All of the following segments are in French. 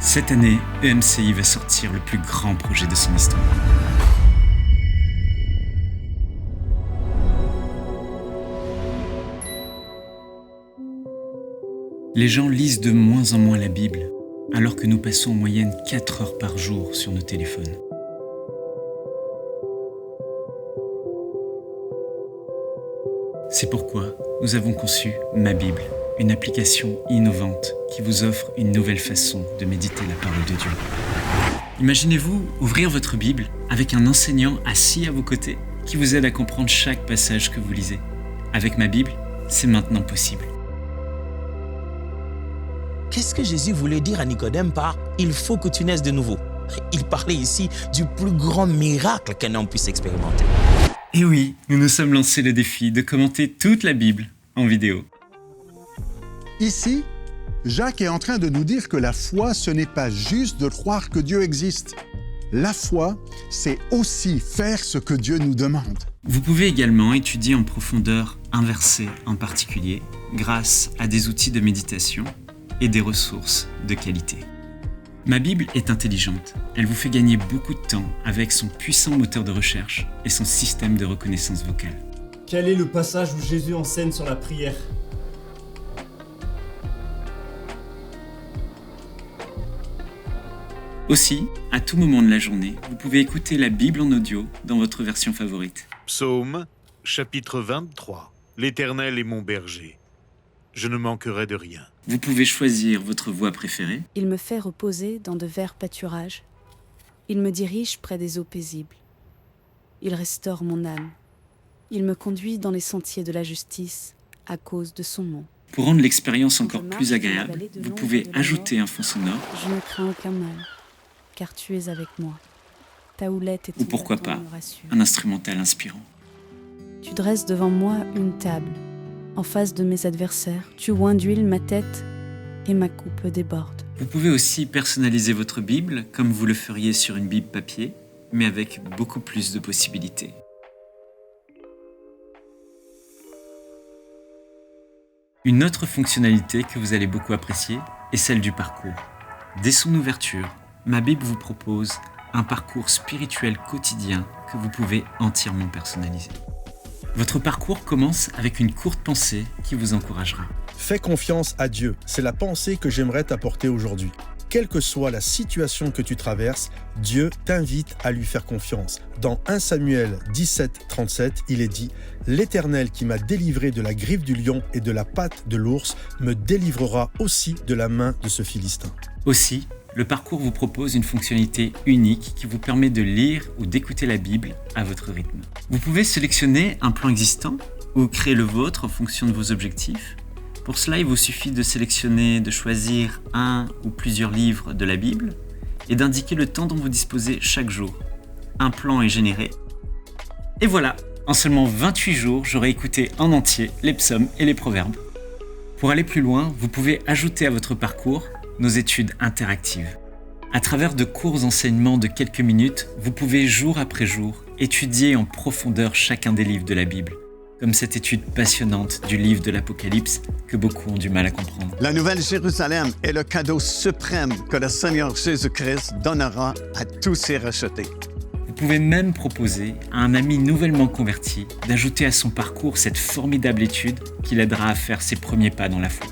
Cette année, EMCI va sortir le plus grand projet de son histoire. Les gens lisent de moins en moins la Bible, alors que nous passons en moyenne 4 heures par jour sur nos téléphones. C'est pourquoi nous avons conçu Ma Bible, une application innovante qui vous offre une nouvelle façon de méditer la parole de Dieu. Imaginez-vous ouvrir votre Bible avec un enseignant assis à vos côtés qui vous aide à comprendre chaque passage que vous lisez. Avec Ma Bible, c'est maintenant possible. Qu'est-ce que Jésus voulait dire à Nicodème par « il faut que tu naisses de nouveau » ? Il parlait ici du plus grand miracle qu'un homme puisse expérimenter. Et oui, nous nous sommes lancé le défi de commenter toute la Bible en vidéo. Ici, Jacques est en train de nous dire que la foi, ce n'est pas juste de croire que Dieu existe. La foi, c'est aussi faire ce que Dieu nous demande. Vous pouvez également étudier en profondeur un verset en particulier grâce à des outils de méditation et des ressources de qualité. Ma Bible est intelligente. Elle vous fait gagner beaucoup de temps avec son puissant moteur de recherche et son système de reconnaissance vocale. Quel est le passage où Jésus enseigne sur la prière ? Aussi, à tout moment de la journée, vous pouvez écouter la Bible en audio dans votre version favorite. Psaume, chapitre 23. L'Éternel est mon berger. Je ne manquerai de rien. Vous pouvez choisir votre voix préférée. Il me fait reposer dans de verts pâturages. Il me dirige près des eaux paisibles. Il restaure mon âme. Il me conduit dans les sentiers de la justice à cause de son nom. Pour rendre l'expérience encore plus agréable, vous pouvez ajouter un fond sonore. Je ne crains aucun mal, car tu es avec moi. Ta houlette et ton Ou pourquoi bâton pas, me rassurent. un instrumental inspirant. Tu dresses devant moi une table. En face de mes adversaires, tu oins d'huile ma tête et ma coupe déborde. Vous pouvez aussi personnaliser votre Bible comme vous le feriez sur une Bible papier, mais avec beaucoup plus de possibilités. Une autre fonctionnalité que vous allez beaucoup apprécier est celle du parcours. Dès son ouverture, Ma Bible vous propose un parcours spirituel quotidien que vous pouvez entièrement personnaliser. Votre parcours commence avec une courte pensée qui vous encouragera. Fais confiance à Dieu, c'est la pensée que j'aimerais t'apporter aujourd'hui. Quelle que soit la situation que tu traverses, Dieu t'invite à lui faire confiance. Dans 1 Samuel 17, 37, il est dit « L'Éternel qui m'a délivré de la griffe du lion et de la patte de l'ours me délivrera aussi de la main de ce Philistin. » Aussi, le parcours vous propose une fonctionnalité unique qui vous permet de lire ou d'écouter la Bible à votre rythme. Vous pouvez sélectionner un plan existant ou créer le vôtre en fonction de vos objectifs. Pour cela, il vous suffit de choisir un ou plusieurs livres de la Bible et d'indiquer le temps dont vous disposez chaque jour. Un plan est généré. Et voilà, en seulement 28 jours, j'aurai écouté en entier les psaumes et les proverbes. Pour aller plus loin, vous pouvez ajouter à votre parcours nos études interactives. À travers de courts enseignements de quelques minutes, vous pouvez jour après jour étudier en profondeur chacun des livres de la Bible, comme cette étude passionnante du livre de l'Apocalypse que beaucoup ont du mal à comprendre. La Nouvelle Jérusalem est le cadeau suprême que le Seigneur Jésus-Christ donnera à tous ses rachetés. Vous pouvez même proposer à un ami nouvellement converti d'ajouter à son parcours cette formidable étude qui l'aidera à faire ses premiers pas dans la foi.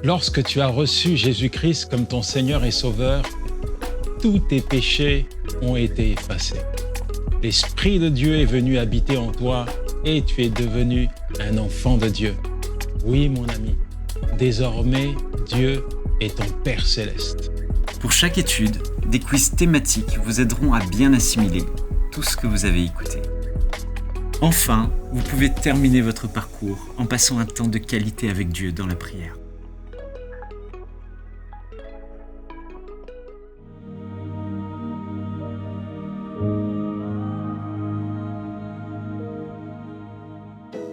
Lorsque tu as reçu Jésus-Christ comme ton Seigneur et Sauveur, tous tes péchés ont été effacés. L'Esprit de Dieu est venu habiter en toi et tu es devenu un enfant de Dieu. Oui, mon ami, désormais, Dieu est ton Père céleste. Pour chaque étude, des quiz thématiques vous aideront à bien assimiler tout ce que vous avez écouté. Enfin, vous pouvez terminer votre parcours en passant un temps de qualité avec Dieu dans la prière.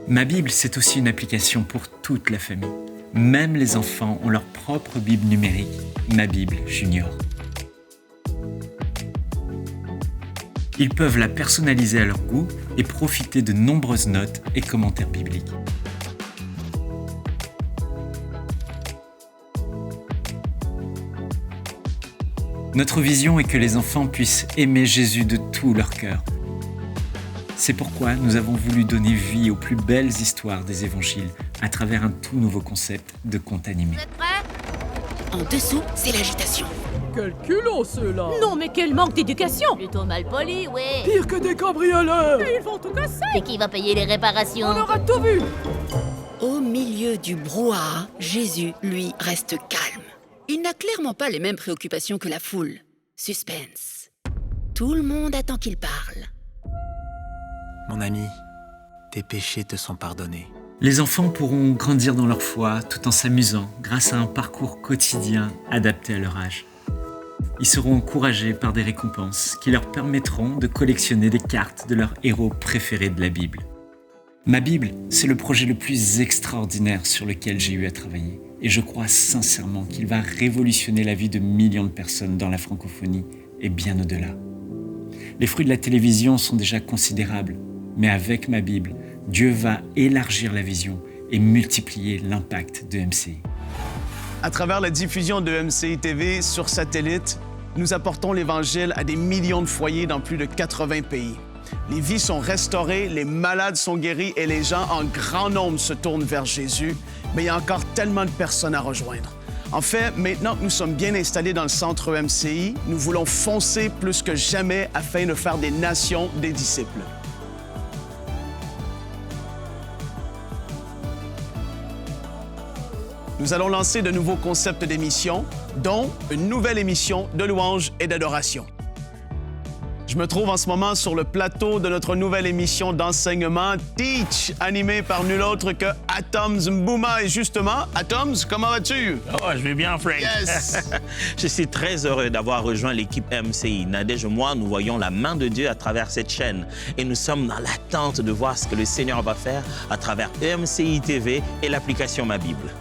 Ma Bible, c'est aussi une application pour toute la famille. Même les enfants ont leur propre Bible numérique, Ma Bible Junior. Ils peuvent la personnaliser à leur goût et profiter de nombreuses notes et commentaires bibliques. Notre vision est que les enfants puissent aimer Jésus de tout leur cœur. C'est pourquoi nous avons voulu donner vie aux plus belles histoires des évangiles à travers un tout nouveau concept de conte animé. Vous êtes prêts ? En dessous, c'est l'agitation. Quel culot ceux-là! Non mais quel manque d'éducation! Plutôt mal poli, ouais. Pire que des cambrioleurs! Ils vont tout casser! Et qui va payer les réparations? On aura tout vu! Au milieu du brouhaha, Jésus, lui, reste calme. Il n'a clairement pas les mêmes préoccupations que la foule. Suspense. Tout le monde attend qu'il parle. Mon ami, tes péchés te sont pardonnés. Les enfants pourront grandir dans leur foi tout en s'amusant grâce à un parcours quotidien adapté à leur âge. Ils seront encouragés par des récompenses qui leur permettront de collectionner des cartes de leurs héros préférés de la Bible. Ma Bible, c'est le projet le plus extraordinaire sur lequel j'ai eu à travailler. Et je crois sincèrement qu'il va révolutionner la vie de millions de personnes dans la francophonie et bien au-delà. Les fruits de la télévision sont déjà considérables, mais avec ma Bible, Dieu va élargir la vision et multiplier l'impact de MCI. À travers la diffusion de MCI TV sur satellite, nous apportons l'Évangile à des millions de foyers dans plus de 80 pays. Les vies sont restaurées, les malades sont guéris et les gens en grand nombre se tournent vers Jésus, mais il y a encore tellement de personnes à rejoindre. En fait, maintenant que nous sommes bien installés dans le centre MCI, nous voulons foncer plus que jamais afin de faire des nations des disciples. Nous allons lancer de nouveaux concepts d'émissions, dont une nouvelle émission de louange et d'adoration. Je me trouve en ce moment sur le plateau de notre nouvelle émission d'enseignement Teach, animée par nul autre que Atoms Mbouma. Et justement, Atoms, comment vas-tu? Oh, je vais bien, Frank. Yes! Je suis très heureux d'avoir rejoint l'équipe MCI. Nadège et moi, nous voyons la main de Dieu à travers cette chaîne. Et nous sommes dans l'attente de voir ce que le Seigneur va faire à travers MCI TV et l'application Ma Bible.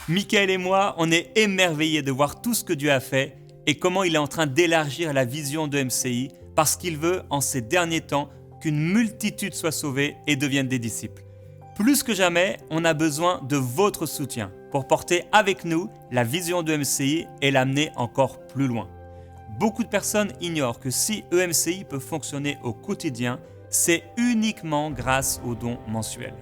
Michael et moi, on est émerveillés de voir tout ce que Dieu a fait et comment il est en train d'élargir la vision de MCI parce qu'il veut, en ces derniers temps, qu'une multitude soit sauvée et devienne des disciples. Plus que jamais, on a besoin de votre soutien pour porter avec nous la vision de MCI et l'amener encore plus loin. Beaucoup de personnes ignorent que si EMCI peut fonctionner au quotidien, c'est uniquement grâce aux dons mensuels.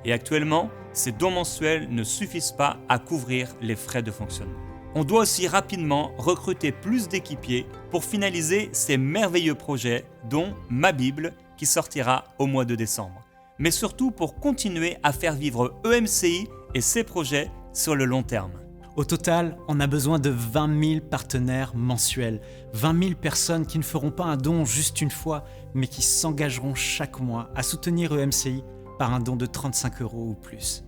Et actuellement, ces dons mensuels ne suffisent pas à couvrir les frais de fonctionnement. On doit aussi rapidement recruter plus d'équipiers pour finaliser ces merveilleux projets, dont Ma Bible, qui sortira au mois de décembre. Mais surtout pour continuer à faire vivre EMCI et ses projets sur le long terme. Au total, on a besoin de 20 000 partenaires mensuels, 20 000 personnes qui ne feront pas un don juste une fois, mais qui s'engageront chaque mois à soutenir EMCI par un don de 35 € ou plus.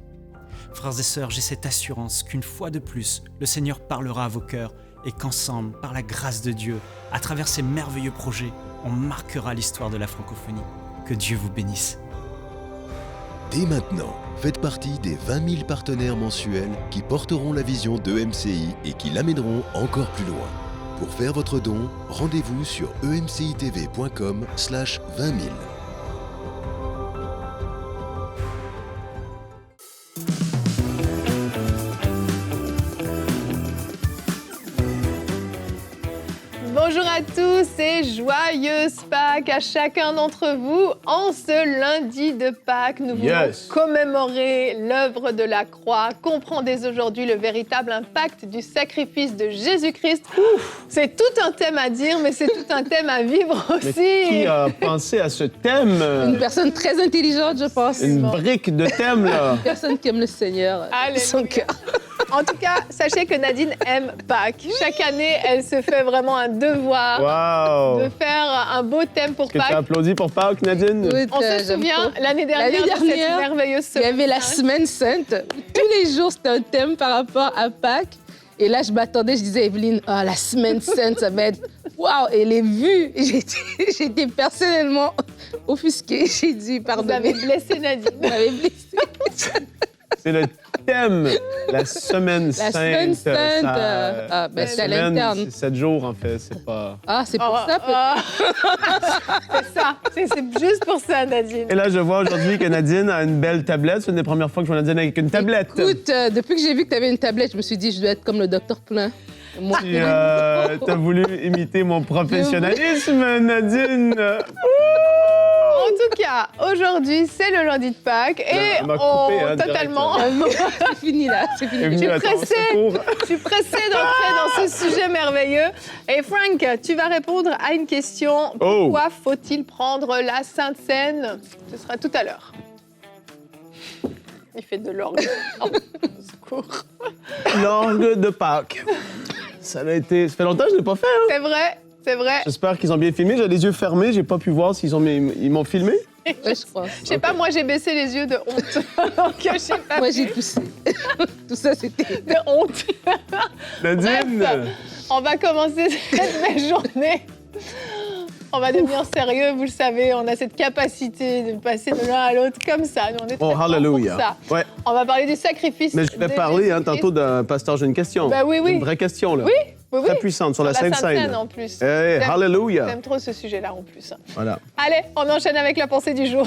Frères et sœurs, j'ai cette assurance qu'une fois de plus, le Seigneur parlera à vos cœurs et qu'ensemble, par la grâce de Dieu, à travers ces merveilleux projets, on marquera l'histoire de la francophonie. Que Dieu vous bénisse. Dès maintenant, faites partie des 20 000 partenaires mensuels qui porteront la vision d'EMCI et qui l'amèneront encore plus loin. Pour faire votre don, rendez-vous sur emcitv.com/20 000. Bonjour à tous et joyeuse Pâques à chacun d'entre vous. En ce lundi de Pâques, nous voulons commémorer l'œuvre de la croix, comprendre dès aujourd'hui le véritable impact du sacrifice de Jésus-Christ. C'est tout un thème à dire, mais c'est tout un thème à vivre aussi. Mais qui a pensé à ce thème? Une personne très intelligente, je pense. Une brique de thème, là. Une personne qui aime le Seigneur de son cœur. En tout cas, sachez que Nadine aime Pâques. Chaque année, elle se fait vraiment un devoir de faire un beau thème pour Pâques. Est-ce que tu applaudis pour Pâques, Nadine? Oui, on se souvient, l'année dernière, de cette merveilleuse il y avait la semaine sainte. Tous les jours, c'était un thème par rapport à Pâques. Et là, je m'attendais, je disais à Evelyne, la semaine sainte, ça va être waouh! Et les vues, j'étais personnellement offusquée. J'ai dit, pardon. Vous avez blessé Nadine. Vous m'avez blessée. C'est le thème, la semaine La sainte. semaine sainte. Ça- Ben, la c'est à semaine, l'interne. c'est 7 jours, en fait. C'est pas... Ah, c'est pour ça, C'est ça. C'est juste pour ça, Nadine. Et là, je vois aujourd'hui que Nadine a une belle tablette. C'est une des premières fois que je vois Nadine avec une tablette. Écoute, depuis que j'ai vu que tu avais une tablette, je me suis dit, je dois être comme le docteur Plein. Moi, Tu as voulu imiter mon professionnalisme, Nadine. En tout cas, aujourd'hui, c'est le lundi de Pâques et Elle m'a coupé, hein, totalement. c'est fini là, c'est fini. Je suis pressée d'entrer dans ce sujet merveilleux. Et Frank, tu vas répondre à une question. Pourquoi faut-il prendre la Sainte Seine? Ce sera tout à l'heure. Il fait de l'orgue. Oh, secours. L'orgue de Pâques. Ça fait longtemps que je ne l'ai pas fait. Hein? C'est vrai, c'est vrai. J'espère qu'ils ont bien filmé. J'ai les yeux fermés. J'ai pas pu voir s'ils m'ont filmé. Ouais, je crois. Je sais pas, moi j'ai baissé les yeux de honte. Donc je sais pas. Moi j'ai poussé. Tout ça c'était de honte. Nadine. Bref, on va commencer cette belle journée. On va devenir sérieux, vous le savez, on a cette capacité de passer de l'un à l'autre comme ça. Nous, on est très forts hallelujah. pour ça. Ouais. On va parler du sacrifice. Mais je vais de parler Jésus-Christ. tantôt d'un pasteur. J'ai une question. Bah oui, oui. Une vraie question, là. Oui, oui, oui. Très puissante sur la Sainte Sainte Seine. en plus. Hey, hallelujah. J'aime trop ce sujet-là en plus. Voilà. Allez, on enchaîne avec la pensée du jour.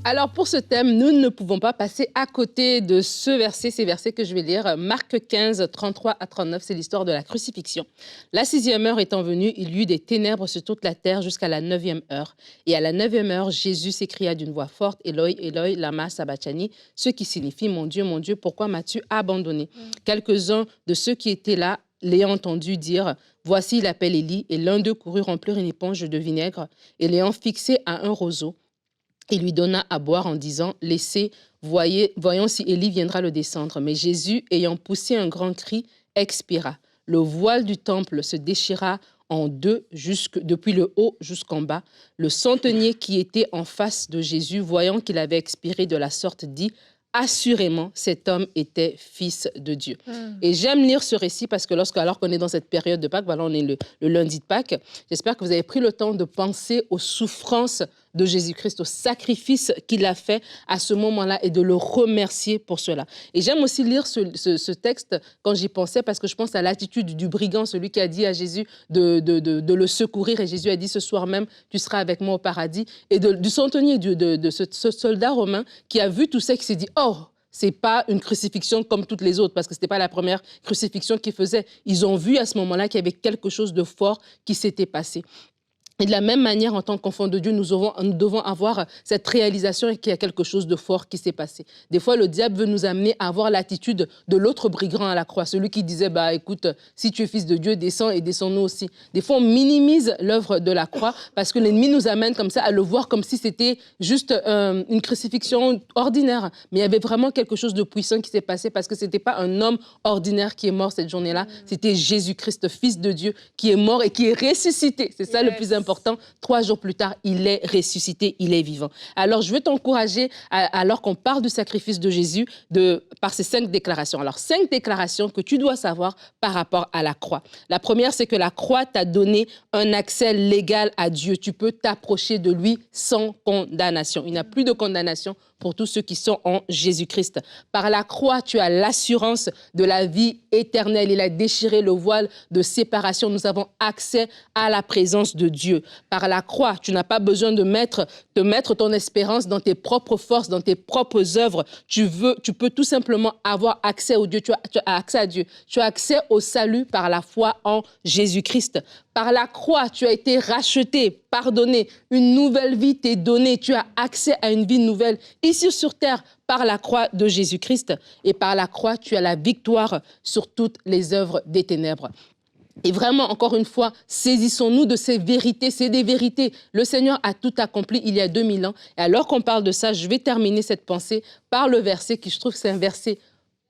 Alors pour ce thème, nous ne pouvons pas passer à côté de ces versets que je vais lire. Marc 15, 33 à 39, c'est l'histoire de la crucifixion. La 6e heure étant venue, il y eut des ténèbres sur toute la terre jusqu'à la 9e heure. Et à la 9e heure, Jésus s'écria d'une voix forte, Eloi, Eloi, lama sabachthani, ce qui signifie, mon Dieu, pourquoi m'as-tu abandonné? Quelques-uns de ceux qui étaient là l'ayant entendu dire, voici, il appelle Élie, et l'un d'eux courut remplir une éponge de vinaigre, et l'ayant fixé à un roseau, il lui donna à boire en disant, laissez, voyons si Élie viendra le descendre. Mais Jésus, ayant poussé un grand cri, expira. Le voile du temple se déchira en deux, depuis le haut jusqu'en bas. Le centenier qui était en face de Jésus, voyant qu'il avait expiré de la sorte, dit, assurément, cet homme était fils de Dieu. Et j'aime lire ce récit parce que alors qu'on est dans cette période de Pâques, voilà, on est le lundi de Pâques, j'espère que vous avez pris le temps de penser aux souffrances de Jésus-Christ, au sacrifice qu'il a fait à ce moment-là et de le remercier pour cela. Et j'aime aussi lire ce texte quand j'y pensais parce que je pense à l'attitude du brigand, celui qui a dit à Jésus de le secourir. Et Jésus a dit, ce soir même, tu seras avec moi au paradis. Et du centenier, de ce soldat romain qui a vu tout ça, qui s'est dit, oh, c'est pas une crucifixion comme toutes les autres, parce que c'était pas la première crucifixion qu'ils faisaient. Ils ont vu à ce moment-là qu'il y avait quelque chose de fort qui s'était passé. Et de la même manière, en tant qu'enfants de Dieu, nous devons avoir cette réalisation qu'il y a quelque chose de fort qui s'est passé. Des fois, le diable veut nous amener à avoir l'attitude de l'autre brigand à la croix, celui qui disait, bah, écoute, si tu es fils de Dieu, descends et descends-nous aussi. Des fois, on minimise l'œuvre de la croix parce que l'ennemi nous amène comme ça à le voir comme si c'était juste une crucifixion ordinaire. Mais il y avait vraiment quelque chose de puissant qui s'est passé parce que c'était pas un homme ordinaire qui est mort cette journée-là, c'était Jésus-Christ, fils de Dieu, qui est mort et qui est ressuscité. C'est ça le plus important. 3 jours plus tard, il est ressuscité, il est vivant. Alors, je veux t'encourager, alors qu'on parle du sacrifice de Jésus, par ces 5 déclarations. Alors, 5 déclarations que tu dois savoir par rapport à la croix. La première, c'est que la croix t'a donné un accès légal à Dieu. Tu peux t'approcher de lui sans condamnation. Il n'y a plus de condamnation pour tous ceux qui sont en Jésus-Christ. Par la croix, tu as l'assurance de la vie éternelle. Il a déchiré le voile de séparation. Nous avons accès à la présence de Dieu. Par la croix, tu n'as pas besoin de mettre ton espérance dans tes propres forces, dans tes propres œuvres. Tu peux tout simplement avoir accès au Dieu. Tu as accès à Dieu. Tu as accès au salut par la foi en Jésus-Christ. Par la croix, tu as été racheté, pardonné. Une nouvelle vie t'est donnée. Tu as accès à une vie nouvelle ici sur terre par la croix de Jésus-Christ. Et par la croix, tu as la victoire sur toutes les œuvres des ténèbres. Et vraiment, encore une fois, saisissons-nous de ces vérités. C'est des vérités. Le Seigneur a tout accompli il y a 2000 ans. Et alors qu'on parle de ça, je vais terminer cette pensée par le verset qui, je trouve, c'est un verset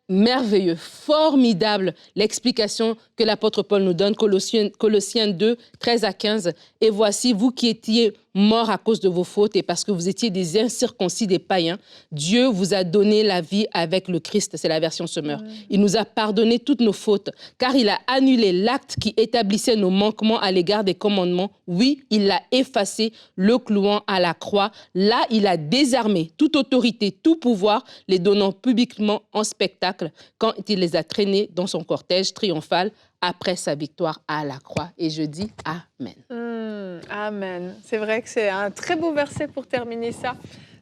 merveilleux, formidable, l'explication que l'apôtre Paul nous donne, Colossiens 2, 13 à 15. Et voici, vous qui étiez mort à cause de vos fautes et parce que vous étiez des incirconcis, des païens, Dieu vous a donné la vie avec le Christ. C'est la version Semeur. Il nous a pardonné toutes nos fautes, car il a annulé l'acte qui établissait nos manquements à l'égard des commandements. Oui, il l'a effacé, le clouant à la croix. Là, il a désarmé toute autorité, tout pouvoir, les donnant publiquement en spectacle quand il les a traînés dans son cortège triomphal après sa victoire à la croix. Et je dis Amen. Amen. C'est vrai que c'est un très beau verset pour terminer ça.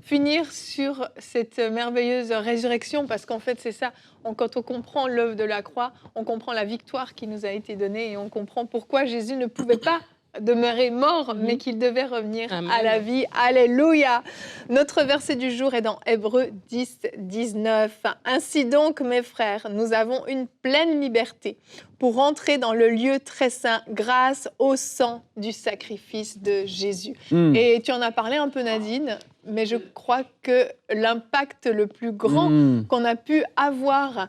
Finir sur cette merveilleuse résurrection, parce qu'en fait, c'est ça. Quand on comprend l'œuvre de la croix, on comprend la victoire qui nous a été donnée et on comprend pourquoi Jésus ne pouvait pas demeurer mort, mais qu'il devait revenir à la vie. Alléluia. Notre verset du jour est dans Hébreux 10, 19. Ainsi donc, mes frères, nous avons une pleine liberté pour entrer dans le lieu très saint grâce au sang du sacrifice de Jésus. Et tu en as parlé un peu, Nadine, mais je crois que l'impact le plus grand qu'on a pu avoir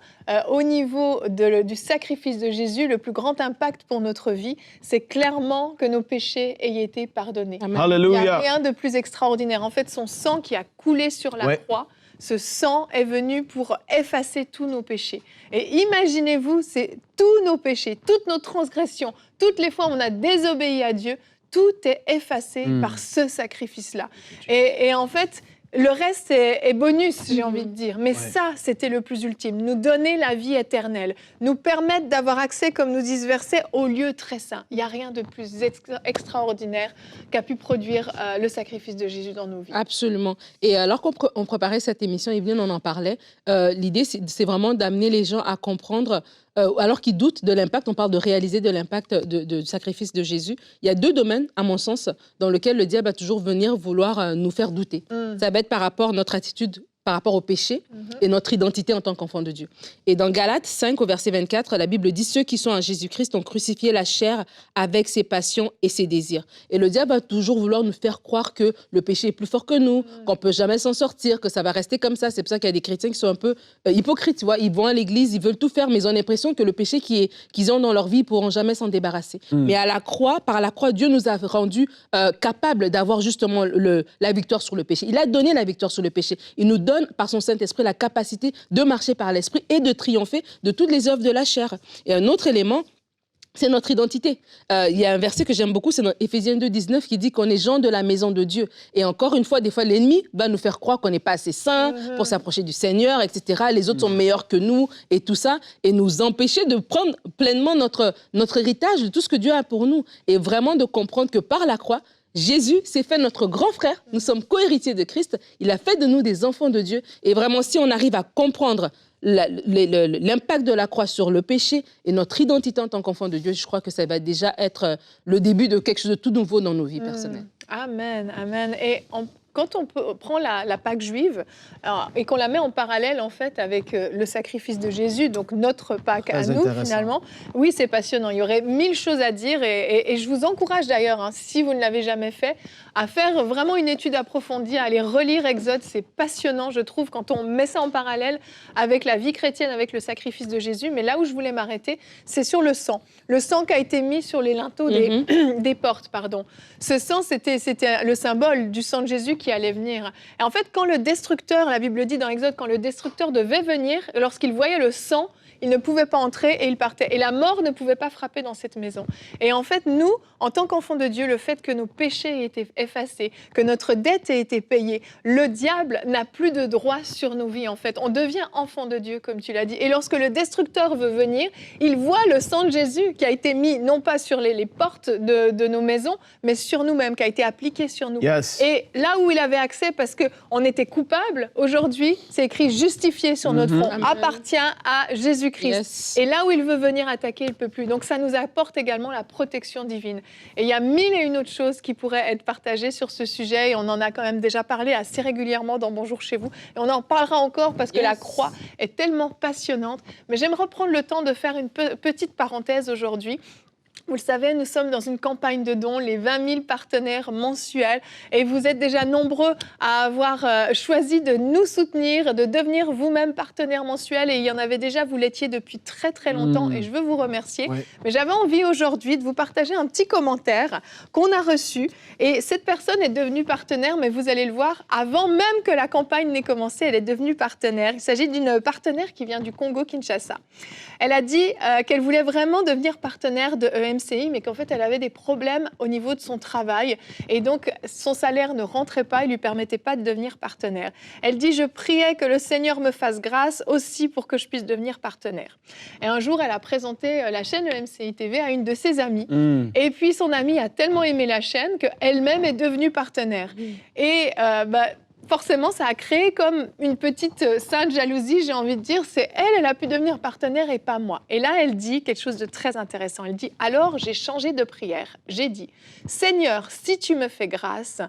au niveau du sacrifice de Jésus, le plus grand impact pour notre vie, c'est clairement que nos péchés aient été pardonnés. Alléluia. Il n'y a rien de plus extraordinaire. En fait, son sang qui a coulé sur la croix, ce sang est venu pour effacer tous nos péchés. Et imaginez-vous, c'est tous nos péchés, toutes nos transgressions, toutes les fois où on a désobéi à Dieu, tout est effacé par ce sacrifice-là. Et en fait, le reste est bonus, j'ai envie de dire. Mais ça, c'était le plus ultime. Nous donner la vie éternelle. Nous permettre d'avoir accès, comme nous dit ce verset, au lieu très saint. Il n'y a rien de plus extraordinaire qu'a pu produire le sacrifice de Jésus dans nos vies. Absolument. Et alors qu'on préparait cette émission, Evelyne, on en parlait, l'idée, c'est vraiment d'amener les gens à comprendre alors qu'ils doutent de l'impact, on parle de réaliser de l'impact du sacrifice de Jésus. Il y a deux domaines, à mon sens, dans lesquels le diable va toujours venir vouloir nous faire douter. Ça va être par rapport à notre attitude par rapport au péché et notre identité en tant qu'enfant de Dieu. Et dans Galates 5, au verset 24, la Bible dit « Ceux qui sont en Jésus-Christ ont crucifié la chair avec ses passions et ses désirs. » Et le diable va toujours vouloir nous faire croire que le péché est plus fort que nous, qu'on ne peut jamais s'en sortir, que ça va rester comme ça. C'est pour ça qu'il y a des chrétiens qui sont un peu hypocrites, tu vois. Ils vont à l'église, ils veulent tout faire, mais ils ont l'impression que le péché qu'ils ont dans leur vie, ils ne pourront jamais s'en débarrasser. Mais à la croix, par la croix, Dieu nous a rendus capables d'avoir justement la victoire sur le péché. Il a donné la victoire sur le péché. Il nous donne par son Saint-Esprit la capacité de marcher par l'Esprit et de triompher de toutes les œuvres de la chair. Et un autre élément, c'est notre identité. Il y a un verset que j'aime beaucoup, c'est dans Éphésiens 2, 19, qui dit qu'on est gens de la maison de Dieu. Et encore une fois, des fois, l'ennemi va nous faire croire qu'on n'est pas assez saint pour s'approcher du Seigneur, etc. Les autres sont meilleurs que nous et tout ça, et nous empêcher de prendre pleinement notre héritage de tout ce que Dieu a pour nous. Et vraiment de comprendre que par la croix, Jésus s'est fait notre grand frère. Nous sommes co-héritiers de Christ. Il a fait de nous des enfants de Dieu. Et vraiment, si on arrive à comprendre l'impact de la croix sur le péché et notre identité en tant qu'enfant de Dieu, je crois que ça va déjà être le début de quelque chose de tout nouveau dans nos vies personnelles. Amen, amen. Et quand on prend la Pâque juive et qu'on la met en parallèle en fait avec le sacrifice de Jésus, donc notre Pâque à nous finalement, oui, c'est passionnant. Il y aurait 1000 choses à dire et je vous encourage d'ailleurs, si vous ne l'avez jamais fait, à faire vraiment une étude approfondie, à aller relire Exode. C'est passionnant, je trouve, quand on met ça en parallèle avec la vie chrétienne, avec le sacrifice de Jésus. Mais là où je voulais m'arrêter, c'est sur le sang. Le sang qui a été mis sur les linteaux des portes, pardon. Ce sang, c'était le symbole du sang de Jésus qui allait venir. Et en fait, quand le destructeur, la Bible dit dans Exode, quand le destructeur devait venir, lorsqu'il voyait le sang, il ne pouvait pas entrer et il partait. Et la mort ne pouvait pas frapper dans cette maison. Et en fait, nous, en tant qu'enfants de Dieu, le fait que nos péchés aient été effacés, que notre dette ait été payée, le diable n'a plus de droit sur nos vies, en fait. On devient enfant de Dieu, comme tu l'as dit. Et lorsque le destructeur veut venir, il voit le sang de Jésus qui a été mis, non pas sur les portes de nos maisons, mais sur nous-mêmes, qui a été appliqué sur nous. Yes. Et là où il avait accès, parce qu'on était coupable, aujourd'hui, c'est écrit justifié sur notre front, appartient à Jésus-Christ. Yes. Et là où il veut venir attaquer, il ne peut plus. Donc ça nous apporte également la protection divine. Et il y a 1001 autres choses qui pourraient être partagées sur ce sujet. Et on en a quand même déjà parlé assez régulièrement dans Bonjour chez vous. Et on en parlera encore parce que la croix est tellement passionnante. Mais j'aimerais prendre le temps de faire une petite parenthèse aujourd'hui. Vous le savez, nous sommes dans une campagne de dons, les 20 000 partenaires mensuels. Et vous êtes déjà nombreux à avoir choisi de nous soutenir, de devenir vous-même partenaire mensuel. Et il y en avait déjà, vous l'étiez depuis très très longtemps. Et je veux vous remercier. Ouais. Mais j'avais envie aujourd'hui de vous partager un petit commentaire qu'on a reçu. Et cette personne est devenue partenaire, mais vous allez le voir, avant même que la campagne n'ait commencé, elle est devenue partenaire. Il s'agit d'une partenaire qui vient du Congo-Kinshasa. Elle a dit qu'elle voulait vraiment devenir partenaire de EMCI, mais qu'en fait, elle avait des problèmes au niveau de son travail. Et donc, son salaire ne rentrait pas, il ne lui permettait pas de devenir partenaire. Elle dit « Je priais que le Seigneur me fasse grâce aussi pour que je puisse devenir partenaire. » Et un jour, elle a présenté la chaîne EMCI TV à une de ses amies. Et puis, son amie a tellement aimé la chaîne qu'elle-même est devenue partenaire. Et forcément, ça a créé comme une petite sainte jalousie, j'ai envie de dire. C'est elle a pu devenir partenaire et pas moi. Et là, elle dit quelque chose de très intéressant. Elle dit, alors j'ai changé de prière. J'ai dit, Seigneur, si tu me fais grâce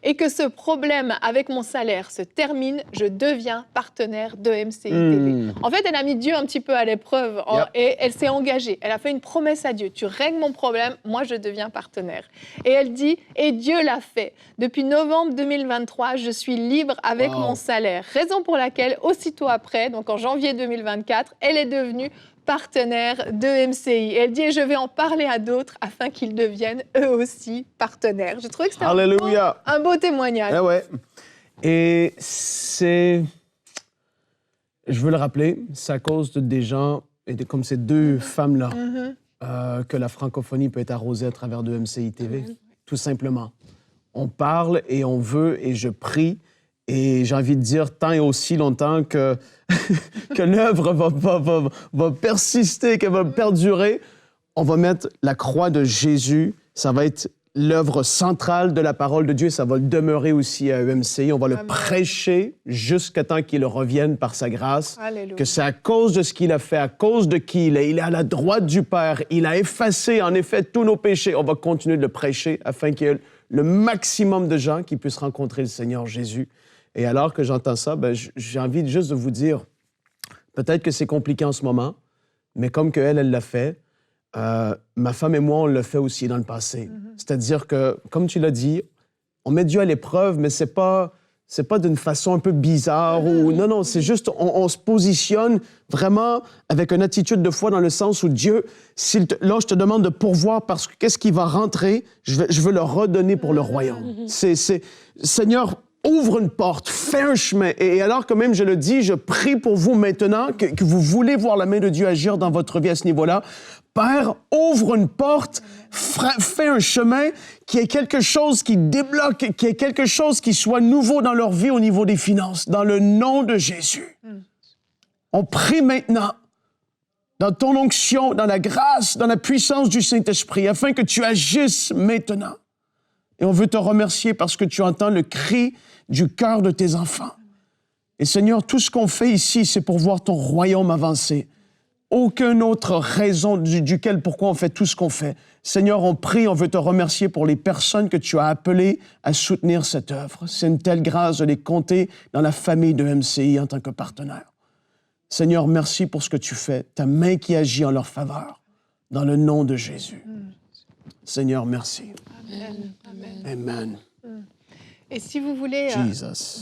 et que ce problème avec mon salaire se termine, je deviens partenaire de MCI TV. En fait, elle a mis Dieu un petit peu à l'épreuve et elle s'est engagée. Elle a fait une promesse à Dieu. Tu règles mon problème, moi je deviens partenaire. Et elle dit, et Dieu l'a fait. Depuis novembre 2023, je suis libre avec mon salaire. Raison pour laquelle, aussitôt après, donc en janvier 2024, elle est devenue partenaire de MCI. Et elle dit, je vais en parler à d'autres afin qu'ils deviennent eux aussi partenaires. J'ai trouvé que c'était un beau témoignage. Ah ouais. Et c'est... Je veux le rappeler, c'est à cause des gens, comme ces deux femmes-là, que la francophonie peut être arrosée à travers de MCI TV. Tout simplement. On parle et on veut et je prie. Et j'ai envie de dire, tant et aussi longtemps que l'œuvre va persister, qu'elle va perdurer, on va mettre la croix de Jésus. Ça va être l'œuvre centrale de la parole de Dieu. Ça va demeurer aussi à EMCI. On va le prêcher jusqu'à temps qu'il revienne par sa grâce. Alléluia. Que c'est à cause de ce qu'il a fait, à cause de qui il est. Il est à la droite du Père. Il a effacé, en effet, tous nos péchés. On va continuer de le prêcher afin qu'il y ait le maximum de gens qui puissent rencontrer le Seigneur Jésus. Et alors que j'entends ça, j'ai envie juste de vous dire, peut-être que c'est compliqué en ce moment, mais comme qu'elle l'a fait, ma femme et moi, on l'a fait aussi dans le passé. C'est-à-dire que, comme tu l'as dit, on met Dieu à l'épreuve, mais c'est pas d'une façon un peu bizarre. Non, c'est juste, on se positionne vraiment avec une attitude de foi dans le sens où Dieu, là, je te demande de pourvoir parce que qu'est-ce qui va rentrer, je veux le redonner pour le royaume. Seigneur, ouvre une porte, fais un chemin. Et alors que même je le dis, je prie pour vous maintenant que vous voulez voir la main de Dieu agir dans votre vie à ce niveau-là. Père, ouvre une porte, fais un chemin, qu'il y ait quelque chose qui débloque, qu'il y ait quelque chose qui soit nouveau dans leur vie au niveau des finances, dans le nom de Jésus. On prie maintenant, dans ton onction, dans la grâce, dans la puissance du Saint-Esprit, afin que tu agisses maintenant. Et on veut te remercier parce que tu entends le cri du cœur de tes enfants. Et Seigneur, tout ce qu'on fait ici, c'est pour voir ton royaume avancer. Aucune autre raison duquel pourquoi on fait tout ce qu'on fait. Seigneur, on prie, on veut te remercier pour les personnes que tu as appelées à soutenir cette œuvre. C'est une telle grâce de les compter dans la famille de MCI en tant que partenaire. Seigneur, merci pour ce que tu fais, ta main qui agit en leur faveur, dans le nom de Jésus. Seigneur, merci. Amen. Amen. Et si vous voulez,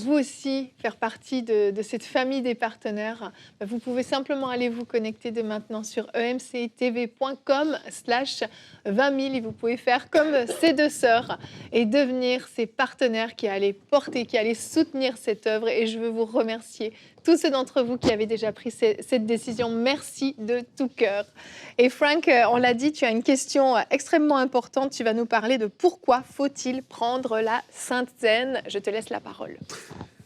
vous aussi, faire partie de cette famille des partenaires, vous pouvez simplement aller vous connecter dès maintenant sur emcitv.com/20 000 et vous pouvez faire comme ces deux sœurs et devenir ces partenaires qui allaient porter, qui allaient soutenir cette œuvre. Et je veux vous remercier, tous ceux d'entre vous qui avez déjà pris cette décision. Merci de tout cœur. Et Frank, on l'a dit, tu as une question extrêmement importante. Tu vas nous parler de pourquoi faut-il prendre la Sainte Seine. Je te laisse la parole.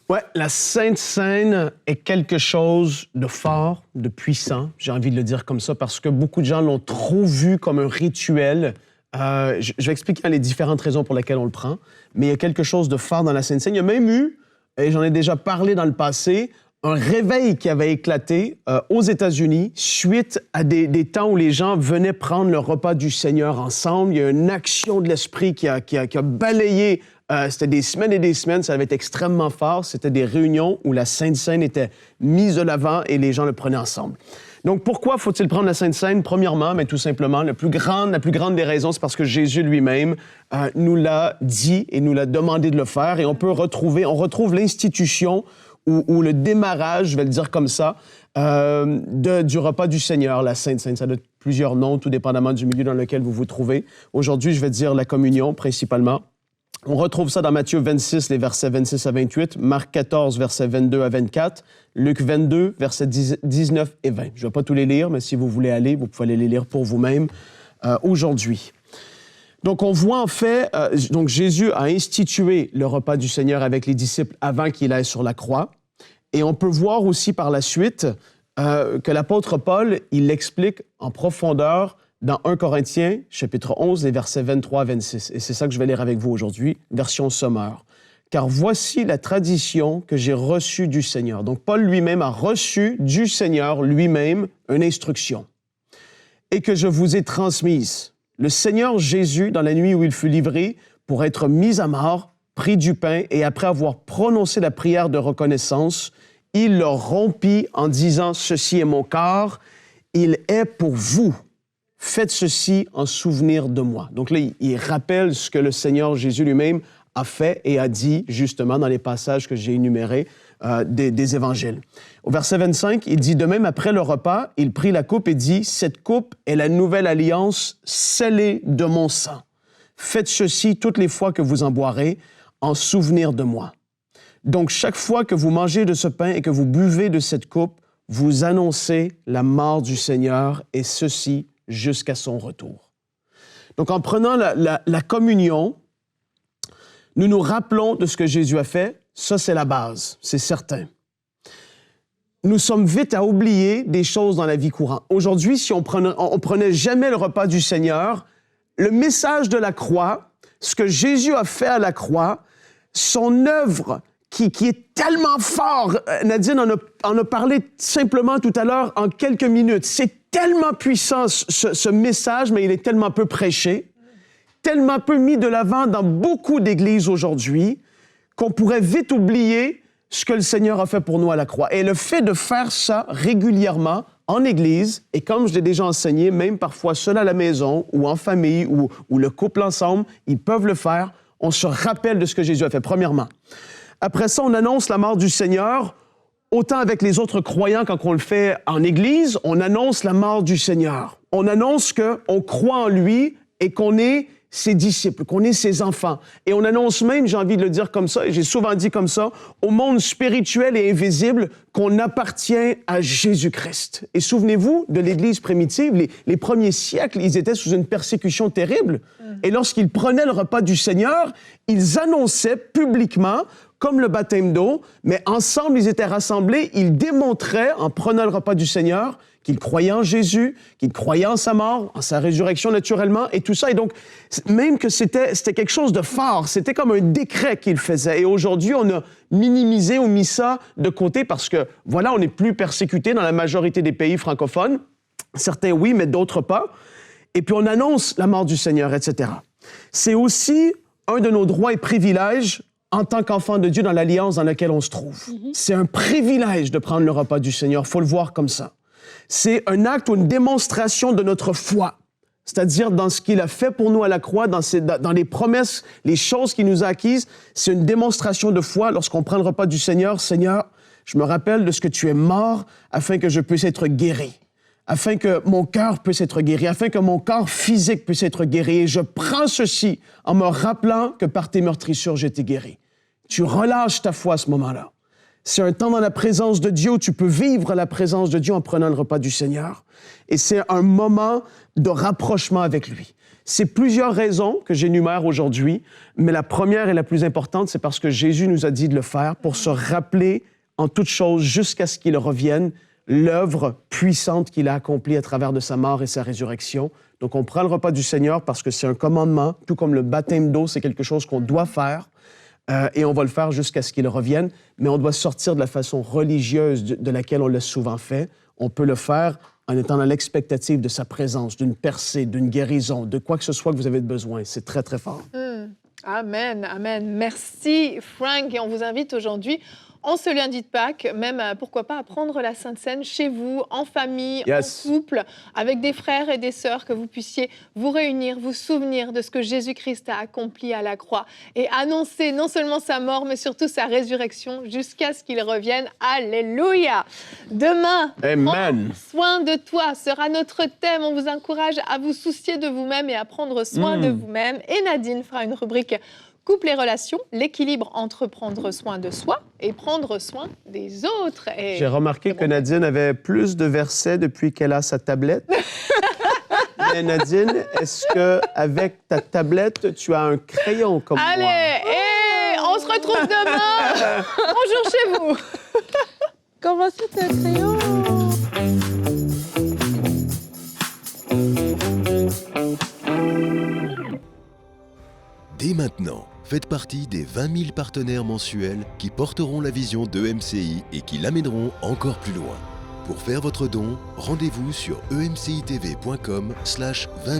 Ouais, la Sainte Seine est quelque chose de fort, de puissant. J'ai envie de le dire comme ça parce que beaucoup de gens l'ont trop vu comme un rituel. Je vais expliquer les différentes raisons pour lesquelles on le prend. Mais il y a quelque chose de fort dans la Sainte Seine. Il y a même eu, et j'en ai déjà parlé dans le passé, un réveil qui avait éclaté aux États-Unis suite à des temps où les gens venaient prendre le repas du Seigneur ensemble. Il y a une action de l'Esprit qui a balayé. C'était des semaines et des semaines, ça avait été extrêmement fort. C'était des réunions où la Sainte Seine était mise de l'avant et les gens le prenaient ensemble. Donc, pourquoi faut-il prendre la Sainte Seine? Premièrement, mais tout simplement, la plus grande des raisons, c'est parce que Jésus lui-même nous l'a dit et nous l'a demandé de le faire. Et on retrouve l'institution ou le démarrage, je vais le dire comme ça, du repas du Seigneur, la Sainte Seine. Ça a plusieurs noms, tout dépendamment du milieu dans lequel vous vous trouvez. Aujourd'hui, je vais dire la communion, principalement. On retrouve ça dans Matthieu 26, les versets 26 à 28, Marc 14, versets 22 à 24, Luc 22, versets 19 et 20. Je ne vais pas tous les lire, mais si vous voulez aller, vous pouvez aller les lire pour vous-même aujourd'hui. Donc, on voit en fait, donc Jésus a institué le repas du Seigneur avec les disciples avant qu'il aille sur la croix. Et on peut voir aussi par la suite que l'apôtre Paul, il l'explique en profondeur dans 1 Corinthiens, chapitre 11, les versets 23 à 26. Et c'est ça que je vais lire avec vous aujourd'hui, version sommaire. « Car voici la tradition que j'ai reçue du Seigneur. » Donc, Paul lui-même a reçu du Seigneur lui-même une instruction. « Et que je vous ai transmise. Le Seigneur Jésus, dans la nuit où il fut livré, pour être mis à mort, prit du pain et après avoir prononcé la prière de reconnaissance, il le rompit en disant « Ceci est mon corps, il est pour vous. Faites ceci en souvenir de moi. » Donc là, il rappelle ce que le Seigneur Jésus lui-même a fait et a dit justement dans les passages que j'ai énumérés des évangiles. Au verset 25, il dit « De même, après le repas, il prit la coupe et dit « Cette coupe est la nouvelle alliance scellée de mon sang. Faites ceci toutes les fois que vous en boirez en souvenir de moi. Donc chaque fois que vous mangez de ce pain et que vous buvez de cette coupe, vous annoncez la mort du Seigneur et ceci jusqu'à son retour. » Donc, en prenant la communion, nous nous rappelons de ce que Jésus a fait. Ça, c'est la base, c'est certain. Nous sommes vite à oublier des choses dans la vie courante. Aujourd'hui, si on prenait jamais le repas du Seigneur, le message de la croix, ce que Jésus a fait à la croix, son œuvre qui est tellement fort, Nadine en a parlé simplement tout à l'heure en quelques minutes, c'est tellement puissant, ce message, mais il est tellement peu prêché, tellement peu mis de l'avant dans beaucoup d'églises aujourd'hui, qu'on pourrait vite oublier ce que le Seigneur a fait pour nous à la croix. Et le fait de faire ça régulièrement en église, et comme je l'ai déjà enseigné, même parfois seul à la maison, ou en famille, ou le couple ensemble, ils peuvent le faire, on se rappelle de ce que Jésus a fait, premièrement. Après ça, on annonce la mort du Seigneur. Autant avec les autres croyants, quand on le fait en Église, on annonce la mort du Seigneur. On annonce qu'on croit en lui et qu'on est ses disciples, qu'on est ses enfants. Et on annonce même, j'ai envie de le dire comme ça, et j'ai souvent dit comme ça, au monde spirituel et invisible, qu'on appartient à Jésus-Christ. Et souvenez-vous de l'Église primitive, les premiers siècles, ils étaient sous une persécution terrible. Et lorsqu'ils prenaient le repas du Seigneur, ils annonçaient publiquement, comme le baptême d'eau, mais ensemble, ils étaient rassemblés, ils démontraient, en prenant le repas du Seigneur, qu'ils croyaient en Jésus, qu'ils croyaient en sa mort, en sa résurrection naturellement, et tout ça. Et donc, même que c'était quelque chose de fort, c'était comme un décret qu'ils faisaient. Et aujourd'hui, on a minimisé ou mis ça de côté parce que, voilà, on n'est plus persécuté dans la majorité des pays francophones. Certains, oui, mais d'autres pas. Et puis, on annonce la mort du Seigneur, etc. C'est aussi un de nos droits et privilèges en tant qu'enfant de Dieu dans l'alliance dans laquelle on se trouve. C'est un privilège de prendre le repas du Seigneur, il faut le voir comme ça. C'est un acte ou une démonstration de notre foi, c'est-à-dire dans ce qu'il a fait pour nous à la croix, dans les promesses, les choses qu'il nous a acquises. C'est une démonstration de foi lorsqu'on prend le repas du Seigneur. Seigneur, je me rappelle de ce que tu es mort afin que je puisse être guéri, afin que mon cœur puisse être guéri, afin que mon corps physique puisse être guéri. Et je prends ceci en me rappelant que par tes meurtrissures, j'ai été guéri. Tu relâches ta foi à ce moment-là. C'est un temps dans la présence de Dieu où tu peux vivre la présence de Dieu en prenant le repas du Seigneur. Et c'est un moment de rapprochement avec lui. C'est plusieurs raisons que j'énumère aujourd'hui, mais la première et la plus importante, c'est parce que Jésus nous a dit de le faire pour se rappeler en toutes choses jusqu'à ce qu'il revienne l'œuvre puissante qu'il a accomplie à travers de sa mort et sa résurrection. Donc, on prend le repas du Seigneur parce que c'est un commandement, tout comme le baptême d'eau, c'est quelque chose qu'on doit faire. Et on va le faire jusqu'à ce qu'il revienne, mais on doit sortir de la façon religieuse de laquelle on l'a souvent fait. On peut le faire en étant dans l'expectative de sa présence, d'une percée, d'une guérison, de quoi que ce soit que vous avez besoin. C'est très, très fort. Amen, amen. Merci, Frank. Et on vous invite aujourd'hui en ce lundi de Pâques, même pourquoi pas à prendre la Sainte Seine chez vous, en famille, en couple, avec des frères et des sœurs, que vous puissiez vous réunir, vous souvenir de ce que Jésus-Christ a accompli à la croix et annoncer non seulement sa mort, mais surtout sa résurrection jusqu'à ce qu'il revienne. Alléluia! Demain, Amen. Prends soin de toi sera notre thème. On vous encourage à vous soucier de vous-même et à prendre soin de vous-même. Et Nadine fera une rubrique couple et relations, l'équilibre entre prendre soin de soi et prendre soin des autres. Et... J'ai remarqué que Nadine avait plus de versets depuis qu'elle a sa tablette. Mais Nadine, est-ce qu'avec ta tablette, tu as un crayon comme moi? Allez, et on se retrouve demain. Bonjour chez vous. Comment c'est un crayon? Dès maintenant, faites partie des 20 000 partenaires mensuels qui porteront la vision de MCI et qui l'amèneront encore plus loin. Pour faire votre don, rendez-vous sur emcitv.com/20 000.